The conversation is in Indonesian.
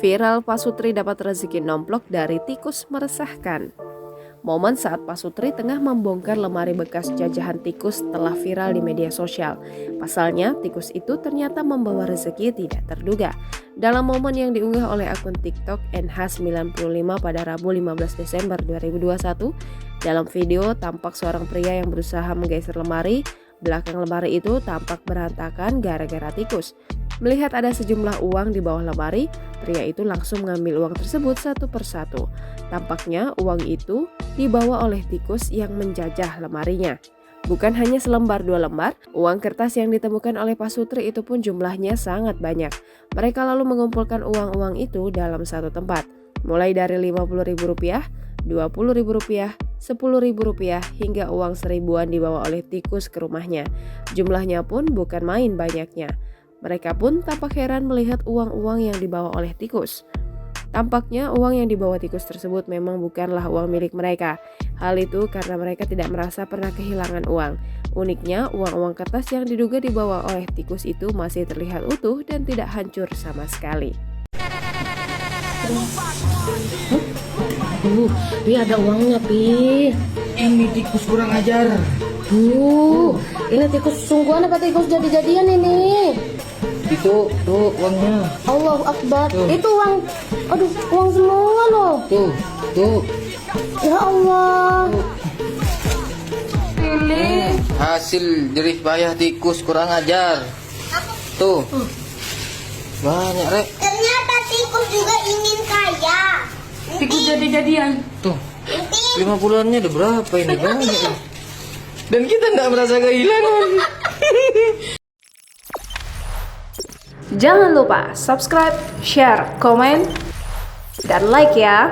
Viral Pak Sutri dapat rezeki nomplok dari tikus meresahkan. Momen saat Pak Sutri tengah membongkar lemari bekas jajahan tikus telah viral di media sosial. Pasalnya, tikus itu ternyata membawa rezeki tidak terduga. Dalam momen yang diunggah oleh akun TikTok NH95 pada Rabu 15 Desember 2021, dalam video tampak seorang pria yang berusaha menggeser lemari. Belakang lemari itu tampak berantakan gara-gara tikus. Melihat ada sejumlah uang di bawah lemari, pria itu langsung mengambil uang tersebut satu persatu. Tampaknya uang itu dibawa oleh tikus yang menjajah lemarinya. Bukan hanya selembar dua lembar, uang kertas yang ditemukan oleh Pak Sutri itu pun jumlahnya sangat banyak. Mereka lalu mengumpulkan uang-uang itu dalam satu tempat, mulai dari Rp50.000, Rp20.000, Rp10.000 hingga uang seribuan dibawa oleh tikus ke rumahnya. Jumlahnya pun bukan main banyaknya. Mereka pun tampak heran melihat uang-uang yang dibawa oleh tikus. Tampaknya uang yang dibawa tikus tersebut memang bukanlah uang milik mereka. Hal itu karena mereka tidak merasa pernah kehilangan uang. Uniknya, uang-uang kertas yang diduga dibawa oleh tikus itu masih terlihat utuh dan tidak hancur sama sekali. Pi ada uangnya, Pi. Ini tikus kurang ajar. Ini tikus sungguhan apa tikus jadi-jadian ini? Itu tuh uangnya. Allahu Akbar. Tuh. Itu uang. Aduh, uang semua loh. Tuh. Ya Allah. Ini hasil jerih payah tikus kurang ajar. Tuh. Banyak, Rek. Ternyata tikus juga ingin kaya. Tikus jadi-jadian. Tuh. 50-annya udah berapa ini? Banyak. Ya. Dan kita enggak merasa kehilangan. Jangan lupa subscribe, share, komen, dan like ya.